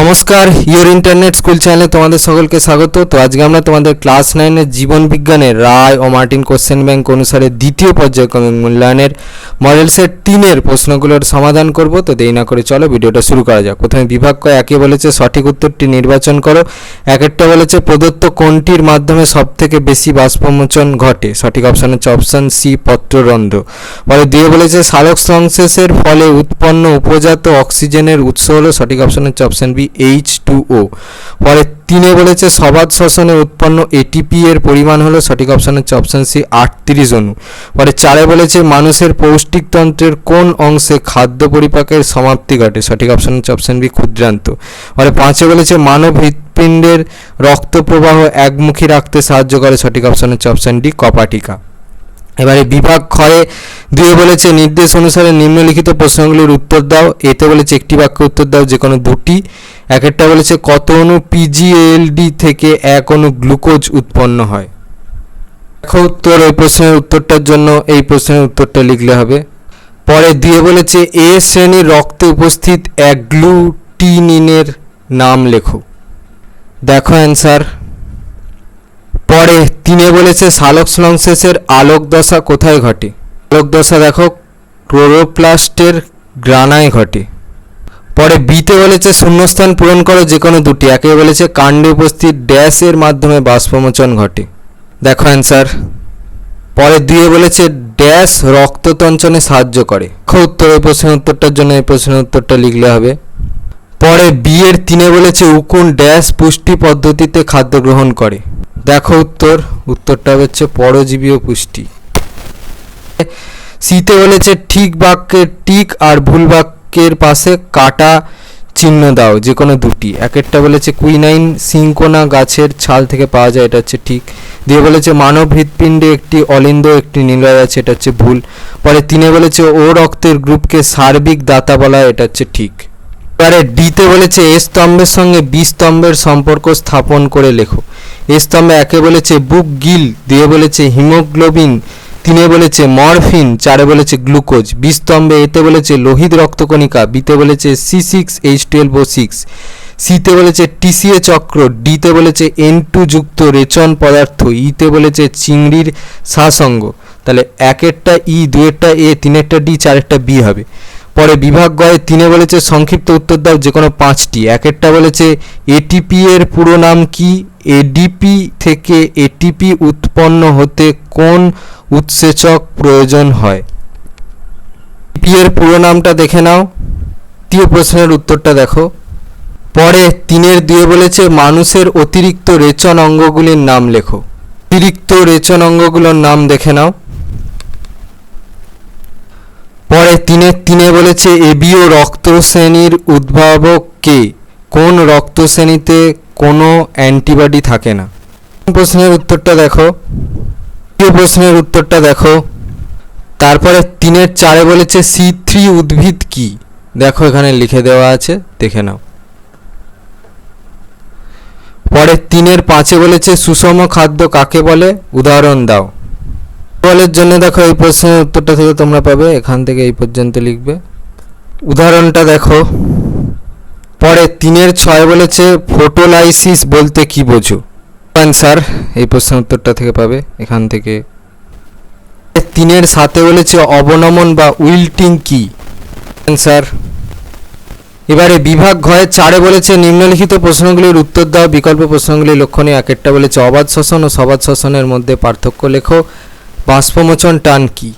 নমস্কার, your internet school চ্যানেলে তোমাদের সকলকে স্বাগত। তো আজকে আমরা তোমাদের ক্লাস 9-এর জীবন বিজ্ঞানের রায় ও মার্টিন কোশ্চেন ব্যাংক অনুসারে দ্বিতীয় পর্যায়ক্রমিক মূল্যায়নের মডেল সেট 3-এর প্রশ্নগুলোর সমাধান করব। তো দেরি না করে চলো ভিডিওটা শুরু করা যাক। প্রথমে বিভাগ ক একে বলেছে সঠিক উত্তরটি নির্বাচন করো। একটা বলেছে প্রদত্ত কোনটির মাধ্যমে সবথেকে বেশি বাষ্পমোচন ঘটে। সঠিক অপশন হচ্ছে অপশন সি, পত্ররন্ধ্র। পরে দিয়ে বলেছে সালোক সংশ্লেষের ফলে উৎপন্ন উপজাত অক্সিজেনের উৎস হলো। সঠিক অপশন হচ্ছে অপশন বি, H2O। পরে 3-এ বলেছে সবাত শ্বসনে উৎপন্ন এটিপি এর পরিমাণ হলো। সঠিক অপশন হচ্ছে অপশন সি, 38 অণু। পরে 4-এ বলেছে মানুষের পৌষ্টিকতন্ত্রের কোন অংশে খাদ্য পরিপাকের সমাপ্তি ঘটে। সঠিক অপশন হচ্ছে অপশন বি, ক্ষুদ্রান্ত। পরে 5-এ বলেছে মানব হৃৎপিণ্ডের রক্ত প্রবাহ একমুখী রাখতে সাহায্য করে। সঠিক অপশন হচ্ছে অপশন ডি, কপাটিকা। এবারে বিভাগ ক্ষয়ে দিয়ে বলেছে নির্দেশ অনুসারে নিম্নলিখিত প্রশ্নগুলির উত্তর দাও। এতে বলেছে একটি বাক্যে উত্তর দাও, যে কোনো দুটি। একটা বলেছে কত অণু পিজিএলডি থেকে এক অণু গ্লুকোজ উৎপন্ন হয়। দেখো উত্তর, এই প্রশ্নের উত্তরটার জন্য এই প্রশ্নের উত্তরটা লিখলে হবে। পরে দিয়ে বলেছে এ শ্রেণীর রক্তে উপস্থিত অ্যাগ্লুটিনিনের নাম লেখো। দেখো অ্যান্সার। পরে 3-এ বলেছে সালোক সংশ্লেষের আলোক দশা কোথায় ঘটে। আলোক দশা দেখো ক্লোরোপ্লাস্টের গ্রানায় ঘটে। পরে বিতে বলেছে শূন্যস্থান পূরণ করো, যে কোনো দুটি। একে বলেছে কাণ্ডে উপস্থিত ড্যাশের মাধ্যমে বাষ্পমোচন ঘটে। দেখো অ্যান্সার। পরে 2-এ বলেছে ড্যাশ রক্ততঞ্চনে সাহায্য করে। উত্তর, এই প্রশ্নের উত্তরটার জন্য এই প্রশ্নের উত্তরটা লিখলে হবে। পরে বিয়ের 3-এ বলেছে উকুন ড্যাশ পুষ্টি পদ্ধতিতে খাদ্য গ্রহণ করে। দেখো উত্তর, উত্তরটা হচ্ছে পরজীবীয় পুষ্টি। সিতে বলেছে ঠিক বাক্যের টিক আর ভুল বাক্যের পাশে কাটা চিহ্ন দাও, যে কোনো দুটি। একটা বলেছে কুইনাইন সিঙ্কোনা গাছের ছাল থেকে পাওয়া যায়, এটা হচ্ছে ঠিক। দিয়ে বলেছে মানব হৃৎপিণ্ডে একটি অলিন্দ একটি নিলয় আছে, এটা হচ্ছে ভুল। পরে 3-এ বলেছে ও রক্তের গ্রুপকে সার্বিক দাতা বলা হয়, এটা হচ্ছে ঠিক। এবারে ডিতে বলেছে এ স্তম্ভের সঙ্গে বি স্তম্ভের সম্পর্ক স্থাপন করে লেখো। এ স্তম্ভে একে বলেছে বুক গিল, দিয়ে বলেছে হিমোগ্লোবিন, 3-এ বলেছে মরফিন, 4-এ বলেছে গ্লুকোজ। বি স্তম্ভে এতে বলেছে লোহিত রক্তকণিকা, বিতে বলেছে C6H12O6, সিতে বলেছে টিসিএ চক্র, ডিতে বলেছে N2 যুক্ত রেচন পদার্থ, ইতে বলেছে চিংড়ির সাসঙ্গ। তাহলে একেরটা ই, দুয়েরটা এ, তিনেরটা ডি, চারেরটা বি হবে। পরে বিভাগ গয়ে 3-এ বলেছে সংক্ষিপ্ত উত্তর দাও, যে কোনো 5টি। একটা বলেছে এটিপি এর পুরো নাম কি। এডিপি থেকে এটিপি উৎপন্ন হতে কোন উৎসেচক প্রয়োজন হয়। এটিপি এর পুরো নামটা দেখে নাও। তৃতীয় প্রশ্নের উত্তরটা দেখো। পরে 3-এর 2-এ বলেছে মানুষের অতিরিক্ত রেচন অঙ্গগুলির নাম লেখো। অতিরিক্ত রেচন অঙ্গগুলোর নাম দেখে নাও। পরে 3-এর 3-এ বলেছে এবীয় রক্ত শ্রেণীর উদ্ভাবক কে। কোন রক্ত শ্রেণীতে কোনো অ্যান্টিবডি থাকে না। প্রশ্নের উত্তরটা দেখো। দ্বিতীয় প্রশ্নের উত্তরটা দেখো। তারপরে 3-এর 4-এ বলেছে C3 উদ্ভিদ কি। দেখো এখানে লিখে দেওয়া আছে, দেখে নাও। পরে 3-এর 5-এ বলেছে সুষম খাদ্য কাকে বলে, উদাহরণ দাও। বলের জন্য দেখো এই প্রশ্নের উত্তরটা থেকে তোমরা পাবে, এখান থেকে এই পর্যন্ত লিখবে। উদাহরণটা দেখো। পরে 3-এর 6-এ বলেছে ফটোলাইসিস বলতে কি বোঝো। অ্যান্সার, এই প্রশ্নের উত্তরটা থেকে পাবে, এখান থেকে। 3-এর 7-এ বলেছে অবনমন বা উইল্টিং কি। অ্যান্সার। এবারে বিভাগ ঘয়ে 4-এ বলেছে নিম্নলিখিত প্রশ্নগুলির উত্তর দাও। বিকল্প প্রশ্নগুলি লক্ষণীয়। একটা বলেছে অবাধ শ্বসন ও সবাধ শ্বসনের মধ্যে পার্থক্য লেখো। বাষ্পমোচন টান কি।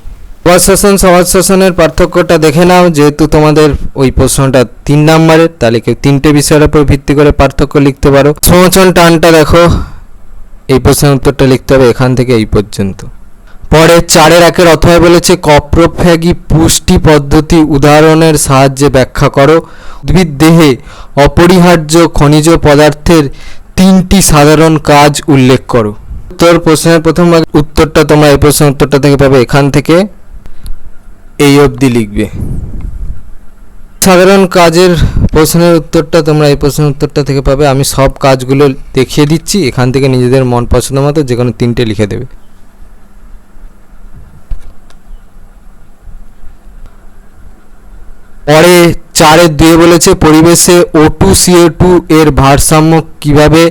অবাধ শ্বসন সবাধ শ্বসনের পার্থক্যটা দেখে নাও, যেহেতু তোমাদের ওই প্রশ্নটা 3 নম্বরের, তাহলে কেউ 3টে বিষয়ের উপর ভিত্তি করে পার্থক্য লিখতে পারো। বাষ্পমোচন টানটা দেখো, এই প্রশ্নের উত্তরটা লিখতে হবে এখান থেকে এই পর্যন্ত। পরে 4-এর 1-এর অথবা বলেছে কপ্রোফ্যাগি পুষ্টি পদ্ধতি উদাহরণের সাহায্যে ব্যাখ্যা করো। উদ্ভিদ দেহে অপরিহার্য খনিজ পদার্থের 3টি সাধারণ কাজ উল্লেখ করো। উত্তর, প্রশ্নের প্রথম ভাগ উত্তরটা তোমরা এই প্রশ্নের উত্তরটা থেকে পাবে, এখান থেকে এই অবধি লিখবে। সাধারণ কাজের প্রশ্নের উত্তরটা তোমরা এই প্রশ্নের উত্তরটা থেকে পাবে। আমি সব কাজগুলো দেখিয়ে দিচ্ছি, এখান থেকে নিজেদের মন পছন্দ মতো যে কোনো 3টে লিখে দেবে। পরে 4-2 বলেছে পরিবেশে O2 CO2 এর ভারসাম্য কিভাবে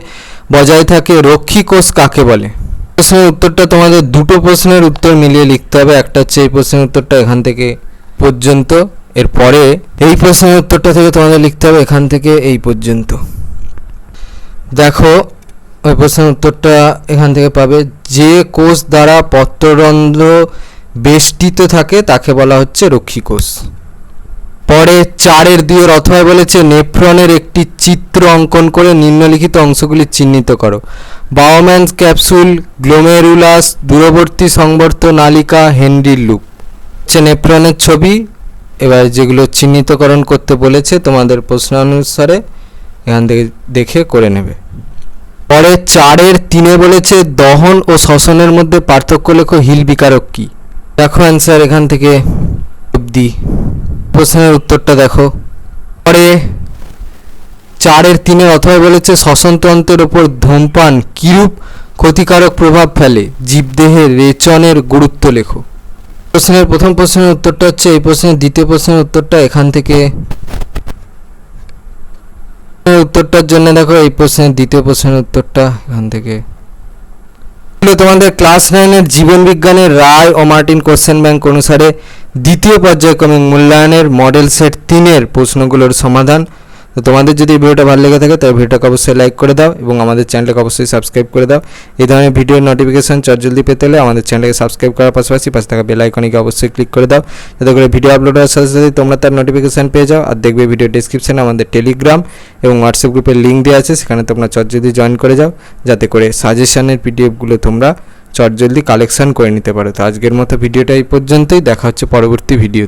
বজায় থাকে, রক্ষী কোষ কাকে বলে? প্রশ্নের উত্তরটা তোমাদের দুটো প্রশ্নের উত্তর মিলিয়ে লিখতে হবে। একটা হচ্ছে এই প্রশ্নের উত্তরটা এখান থেকে পর্যন্ত, এরপরে এই প্রশ্নের উত্তরটা থেকে তোমাদের লিখতে হবে এখান থেকে এই পর্যন্ত। দেখো ওই প্রশ্নের উত্তরটা এখান থেকে পাবে, যে কোষ দ্বারা পত্ররন্ধ্র বেষ্টিত থাকে তাকে বলা হচ্ছে রক্ষী কোষ। পরে 4-2 অথবা বলেছে নেফ্রনের একটি চিত্র অঙ্কন করে নিম্নলিখিত অংশগুলি চিহ্নিত করো। বাউম্যানস ক্যাপসুল, গ্লোমেরুলাস, দূরবর্তী সংবর্ত নালিকা, হেনরির লুপ। হচ্ছে নেফ্রনের ছবি। এবার যেগুলো চিহ্নিতকরণ করতে বলেছে তোমাদের প্রশ্ন অনুসারে এখান থেকে দেখে করে নেবে। পরে 4-3 বলেছে দহন ও শ্বসনের মধ্যে পার্থক্য লেখো, হিল বিকারক কি? দেখো অ্যান্সার এখান থেকে অবধি প্রশ্নের উত্তরটা দেখো। পরে 4-3 অথবা বলেছে শ্বসনতন্ত্রের ওপর ধূমপান কিরূপ ক্ষতিকারক প্রভাব ফেলে, জীবদেহের রেচনের গুরুত্ব লেখো। প্রশ্নের প্রথম প্রশ্নের উত্তরটা হচ্ছে এই প্রশ্নের, দ্বিতীয় প্রশ্নের উত্তরটা এখান থেকে। উত্তরটার জন্য দেখো এই প্রশ্নের দ্বিতীয় প্রশ্নের উত্তরটা এখান থেকে। তোমাদের ক্লাস 9-এর জীবন বিজ্ঞানের রায় ও মার্টিন কোশ্চেন ব্যাংক অনুসারে দ্বিতীয় পর্যায়ক্রমিক মূল্যায়নের মডেল সেট 3-এর প্রশ্নগুলোর সমাধান। তো তোমাদের যদি এই ভিডিওটা ভালো লেগে থাকে তাহলে ভিডিওটাকে অবশ্যই লাইক করে দাও এবং আমাদের চ্যানেলটাকে অবশ্যই সাবস্ক্রাইব করে দাও। এই ধরনের ভিডিওর নোটিফিকেশন চটজলদি পেতে হলে আমাদের চ্যানেলকে সাবস্ক্রাইব করার পাশাপাশি পাশে থাকা বেল আইকনকে অবশ্যই ক্লিক করে দাও, যাতে করে ভিডিও আপলোড হওয়ার সাথে সাথে তোমরা তার নোটিফিকেশন পেয়ে যাও। আর দেখবে ভিডিও ডেসক্রিপশনে আমাদের টেলিগ্রাম এবং হোয়াটসঅ্যাপ গ্রুপের লিঙ্ক দেওয়া আছে, সেখানে তোমরা চটজলদি জয়েন করে যাও, যাতে করে সাজেশনের পিডিএফগুলো তোমরা চটজলদি কালেকশন করে নিতে পারো। তো আজকের মতো ভিডিওটা এই পর্যন্তই, দেখা হচ্ছে পরবর্তী ভিডিওতে।